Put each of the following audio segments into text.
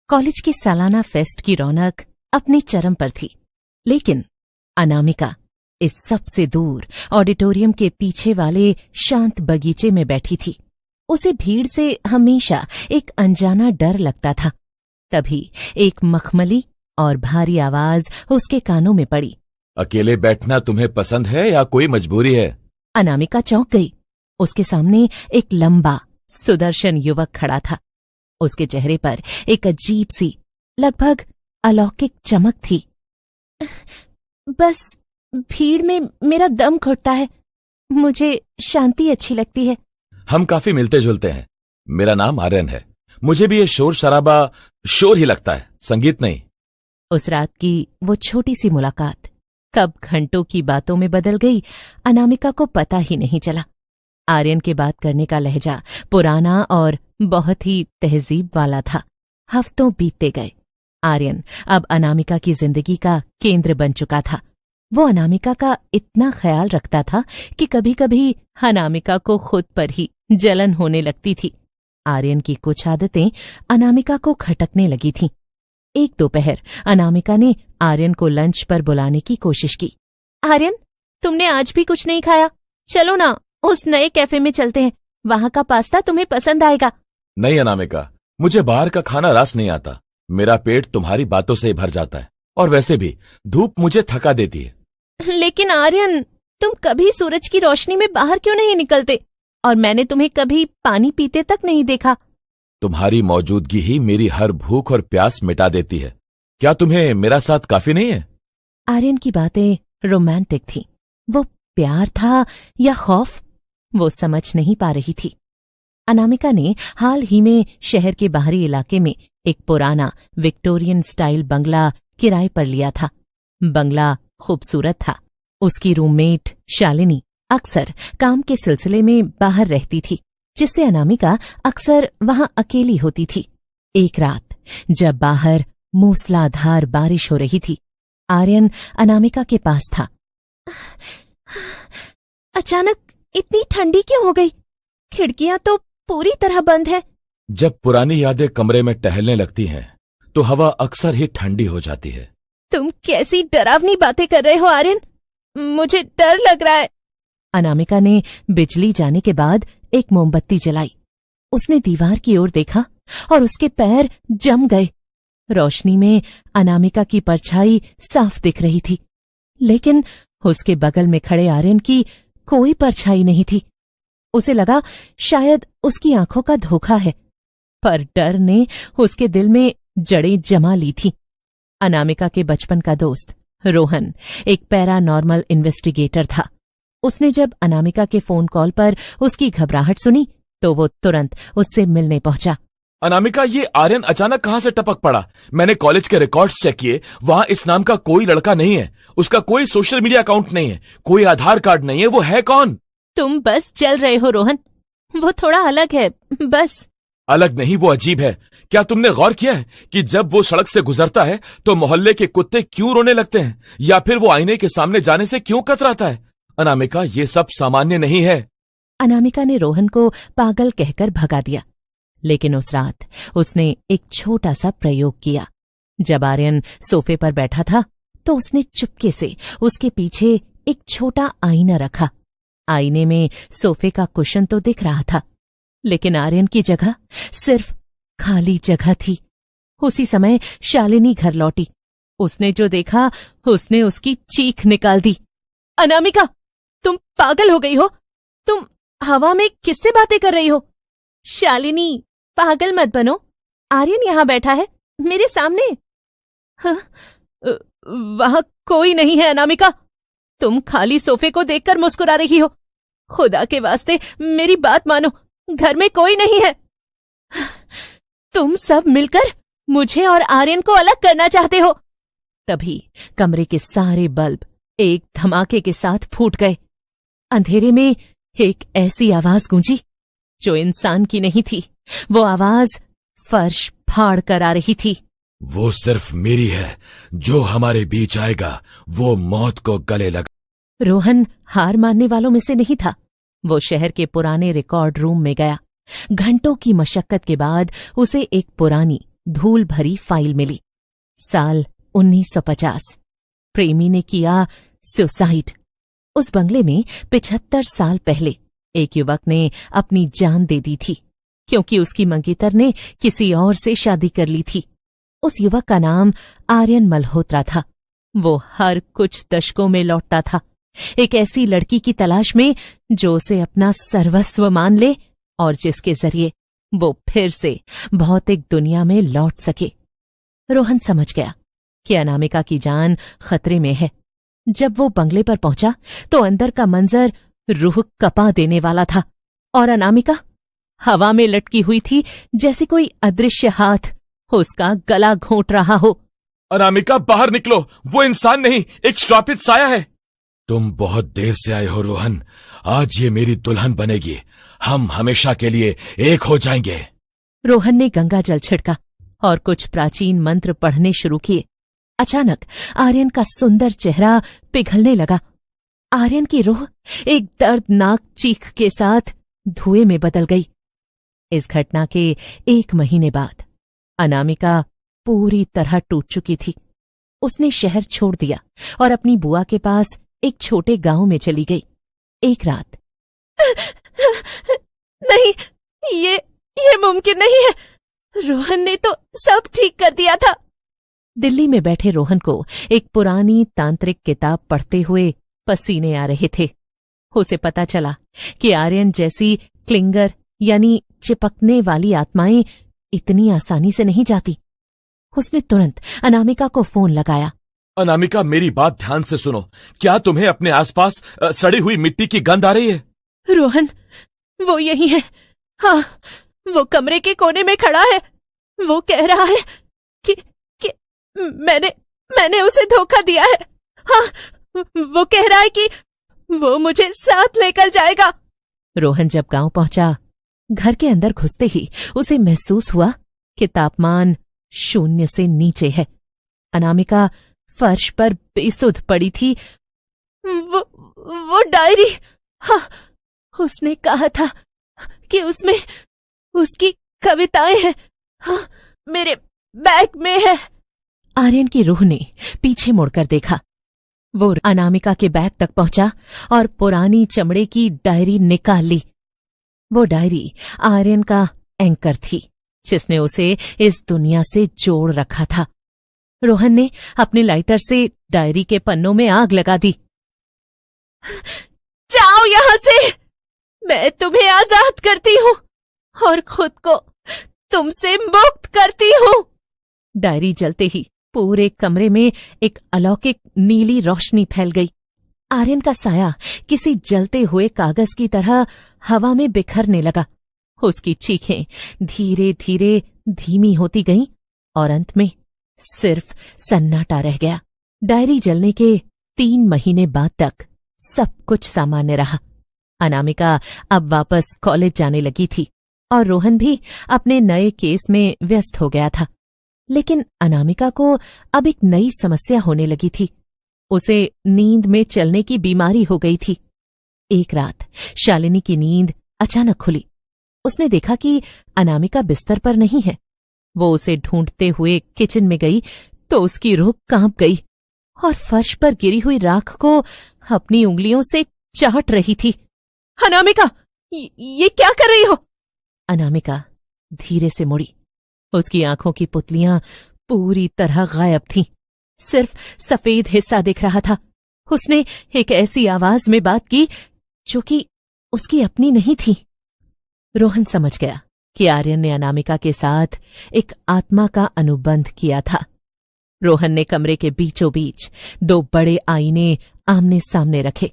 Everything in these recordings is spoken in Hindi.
कॉलेज की सालाना फेस्ट की रौनक अपने चरम पर थी, लेकिन अनामिका इस सबसे दूर ऑडिटोरियम के पीछे वाले शांत बगीचे में बैठी थी। उसे भीड़ से हमेशा एक अनजाना डर लगता था। तभी एक मखमली और भारी आवाज उसके कानों में पड़ी। अकेले बैठना तुम्हें पसंद है या कोई मजबूरी है? अनामिका चौंक गई। उसके सामने एक लंबा सुदर्शन युवक खड़ा था। उसके चेहरे पर एक अजीब सी, लगभग अलौकिक चमक थी। बस भीड़ में मेरा दम घुटता है, मुझे शांति अच्छी लगती है। हम काफी मिलते जुलते हैं। मेरा नाम आर्यन है। मुझे भी ये शोर शराबा शोर ही लगता है, संगीत नहीं। उस रात की वो छोटी सी मुलाकात कब घंटों की बातों में बदल गई, अनामिका को पता ही नहीं चला। आर्यन के बात करने का लहजा पुराना और बहुत ही तहजीब वाला था। हफ्तों बीतते गए। आर्यन अब अनामिका की जिंदगी का केंद्र बन चुका था। वो अनामिका का इतना ख्याल रखता था कि कभी कभी अनामिका को खुद पर ही जलन होने लगती थी। आर्यन की कुछ आदतें अनामिका को खटकने लगी थीं। एक दोपहर अनामिका ने आर्यन को लंच पर बुलाने की कोशिश की। आर्यन, तुमने आज भी कुछ नहीं खाया, चलो ना उस नए कैफे में चलते हैं, वहां का पास्ता तुम्हें पसंद आएगा। नहीं अनामिका, मुझे बाहर का खाना रास नहीं आता। मेरा पेट तुम्हारी बातों से ही भर जाता है, और वैसे भी धूप मुझे थका देती है। लेकिन आर्यन, तुम कभी सूरज की रोशनी में बाहर क्यों नहीं निकलते? और मैंने तुम्हें कभी पानी पीते तक नहीं देखा। तुम्हारी मौजूदगी ही मेरी हर भूख और प्यास मिटा देती है। क्या तुम्हें मेरा साथ काफी नहीं है? आर्यन की बातें रोमांटिक थीं। वो प्यार था या खौफ, वो समझ नहीं पा रही थी। अनामिका ने हाल ही में शहर के बाहरी इलाके में एक पुराना विक्टोरियन स्टाइल बंगला किराए पर लिया था। बंगला खूबसूरत था। उसकी रूममेट शालिनी अक्सर काम के सिलसिले में बाहर रहती थी, जिससे अनामिका अक्सर वहां अकेली होती थी। एक रात जब बाहर मूसलाधार बारिश हो रही थी, आर्यन अनामिका के पास था। अचानक इतनी ठंडी क्यों हो गई? खिड़कियां तो पूरी तरह बंद है। जब पुरानी यादें कमरे में टहलने लगती हैं, तो हवा अक्सर ही ठंडी हो जाती है। तुम कैसी डरावनी बातें कर रहे हो आर्यन, मुझे डर लग रहा है। अनामिका ने बिजली जाने के बाद एक मोमबत्ती जलाई। उसने दीवार की ओर देखा और उसके पैर जम गए। रोशनी में अनामिका की परछाई साफ दिख रही थी, लेकिन उसके बगल में खड़े आर्यन की कोई परछाई नहीं थी। उसे लगा शायद उसकी आंखों का धोखा है, पर डर ने उसके दिल में जड़ें जमा ली थी। अनामिका के बचपन का दोस्त रोहन एक पैरानॉर्मल इन्वेस्टिगेटर था। उसने जब अनामिका के फोन कॉल पर उसकी घबराहट सुनी, तो वो तुरंत उससे मिलने पहुंचा। अनामिका, ये आर्यन अचानक कहां से टपक पड़ा? मैंने कॉलेज के रिकॉर्ड्स चेक किए, वहां इस नाम का कोई लड़का नहीं है। उसका कोई सोशल मीडिया अकाउंट नहीं है, कोई आधार कार्ड नहीं है। वो है कौन? तुम बस चल रहे हो रोहन, वो थोड़ा अलग है बस। अलग नहीं, वो अजीब है। क्या तुमने गौर किया है कि जब वो सड़क से गुजरता है तो मोहल्ले के कुत्ते क्यों रोने लगते हैं, या फिर वो आईने के सामने जाने से क्यों कतराता है? अनामिका, ये सब सामान्य नहीं है। अनामिका ने रोहन को पागल कहकर भगा दिया, लेकिन उस रात उसने एक छोटा सा प्रयोग किया। जब आर्यन सोफे पर बैठा था, तो उसने चुपके से उसके पीछे एक छोटा आईना रखा। आईने में सोफे का कुशन तो दिख रहा था, लेकिन आर्यन की जगह सिर्फ खाली जगह थी। उसी समय शालिनी घर लौटी। उसने जो देखा, उसने उसकी चीख निकाल दी। अनामिका, तुम पागल हो गई हो? तुम हवा में किससे बातें कर रही हो? शालिनी, पागल मत बनो। आर्यन यहां बैठा है मेरे सामने। वहां कोई नहीं है अनामिका। तुम खाली सोफे को देखकर मुस्कुरा रही हो। खुदा के वास्ते मेरी बात मानो, घर में कोई नहीं है। तुम सब मिलकर मुझे और आर्यन को अलग करना चाहते हो। तभी कमरे के सारे बल्ब एक धमाके के साथ फूट गए। अंधेरे में एक ऐसी आवाज गूंजी जो इंसान की नहीं थी। वो आवाज फर्श फाड़ कर आ रही थी। वो सिर्फ मेरी है, जो हमारे बीच आएगा वो मौत को गले लगा। रोहन हार मानने वालों में से नहीं था। वो शहर के पुराने रिकॉर्ड रूम में गया। घंटों की मशक्कत के बाद उसे एक पुरानी धूल भरी फाइल मिली। साल 1950। प्रेमी ने किया सुसाइड। उस बंगले में 75 साल पहले एक युवक ने अपनी जान दे दी थी, क्योंकि उसकी मंगेतर ने किसी और से शादी कर ली थी। उस युवक का नाम आर्यन मल्होत्रा था। वो हर कुछ दशकों में लौटता था, एक ऐसी लड़की की तलाश में जो उसे अपना सर्वस्व मान ले और जिसके जरिए वो फिर से भौतिक दुनिया में लौट सके। रोहन समझ गया कि अनामिका की जान खतरे में है। जब वो बंगले पर पहुंचा तो अंदर का मंजर रूह कपा देने वाला था और अनामिका हवा में लटकी हुई थी, जैसे कोई अदृश्य हाथ उसका गला घोंट रहा हो। अनामिका, बाहर निकलो, वो इंसान नहीं, एक श्रापित साया है। तुम बहुत देर से आए हो रोहन, आज ये मेरी दुल्हन बनेगी, हम हमेशा के लिए एक हो जाएंगे। रोहन ने गंगा जल छिड़का और कुछ प्राचीन मंत्र पढ़ने शुरू किए। अचानक आर्यन का सुंदर चेहरा पिघलने लगा। आर्यन की रूह एक दर्दनाक चीख के साथ धुएं में बदल गई। इस घटना के 1 महीने बाद अनामिका पूरी तरह टूट चुकी थी। उसने शहर छोड़ दिया और अपनी बुआ के पास एक छोटे गांव में चली गई। एक रात नहीं, ये मुमकिन नहीं है। रोहन ने तो सब ठीक कर दिया था। दिल्ली में बैठे रोहन को एक पुरानी तांत्रिक किताब पढ़ते हुए पसीने आ रहे थे। उसे पता चला कि आर्यन जैसी क्लिंगर यानी चिपकने वाली आत्माएं इतनी आसानी से नहीं जाती। उसने तुरंत अनामिका को फोन लगाया। अनामिका, मेरी बात ध्यान से सुनो। क्या तुम्हें अपने आसपास सड़ी हुई मिट्टी की गंध आ रही है? रोहन, वो यही है। हाँ, वो कमरे के कोने में खड़ा है। वो कह रहा है कि मैंने उसे धोखा दिया है। हाँ, वो कह रहा है कि वो मुझे साथ लेकर जाएगा। रोहन जब गांव पहुंचा, घर के अंदर घुसते ही उसे महसूस हुआ कि तापमान 0 से नीचे है। अनामिका फर्श पर बेसुध पड़ी थी। वो डायरी, हाँ, उसने कहा था कि उसमें उसकी कविताएं हैं। हाँ, मेरे बैग में है। आर्यन की रूह ने पीछे मुड़कर देखा। वो अनामिका के बैग तक पहुंचा और पुरानी चमड़े की डायरी निकाल ली। वो डायरी आर्यन का एंकर थी, जिसने उसे इस दुनिया से जोड़ रखा था। रोहन ने अपने लाइटर से डायरी के पन्नों में आग लगा दी। जाओ यहां से, मैं तुम्हें आजाद करती हूं और खुद को तुमसे मुक्त करती हूं। डायरी जलते ही पूरे कमरे में एक अलौकिक नीली रोशनी फैल गई। आर्यन का साया किसी जलते हुए कागज की तरह हवा में बिखरने लगा। उसकी चीखें धीरे धीरे धीमी होती गईं और अंत में सिर्फ सन्नाटा रह गया। डायरी जलने के 3 महीने बाद तक सब कुछ सामान्य रहा। अनामिका अब वापस कॉलेज जाने लगी थी और रोहन भी अपने नए केस में व्यस्त हो गया था। लेकिन अनामिका को अब एक नई समस्या होने लगी थी। उसे नींद में चलने की बीमारी हो गई थी। एक रात शालिनी की नींद अचानक खुली। उसने देखा कि अनामिका बिस्तर पर नहीं है। वो उसे ढूंढते हुए किचन में गई तो उसकी रूह कांप गई और फर्श पर गिरी हुई राख को अपनी उंगलियों से चाट रही थी। अनामिका, ये क्या कर रही हो? अनामिका धीरे से मुड़ी। उसकी आंखों की पुतलियां पूरी तरह गायब थीं। सिर्फ सफेद हिस्सा दिख रहा था। उसने एक ऐसी आवाज में बात की जो कि उसकी अपनी नहीं थी। रोहन समझ गया कि आर्यन ने अनामिका के साथ एक आत्मा का अनुबंध किया था। रोहन ने कमरे के बीचों बीच 2 बड़े आईने आमने सामने रखे।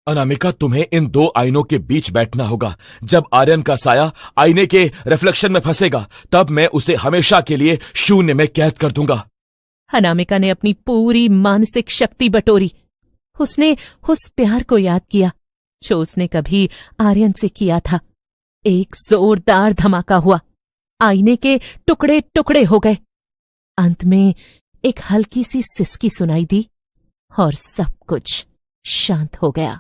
अनामिका, तुम्हें इन 2 आईनों के बीच बैठना होगा। जब आर्यन का साया आईने के रिफ्लेक्शन में फंसेगा, तब मैं उसे हमेशा के लिए शून्य में कैद कर दूंगा। अनामिका ने अपनी पूरी मानसिक शक्ति बटोरी। उसने उस प्यार को याद किया जो उसने कभी आर्यन से किया था। एक जोरदार धमाका हुआ। आईने के टुकड़े टुकड़े हो गए। अंत में एक हल्की सी सिसकी सुनाई दी और सब कुछ शांत हो गया।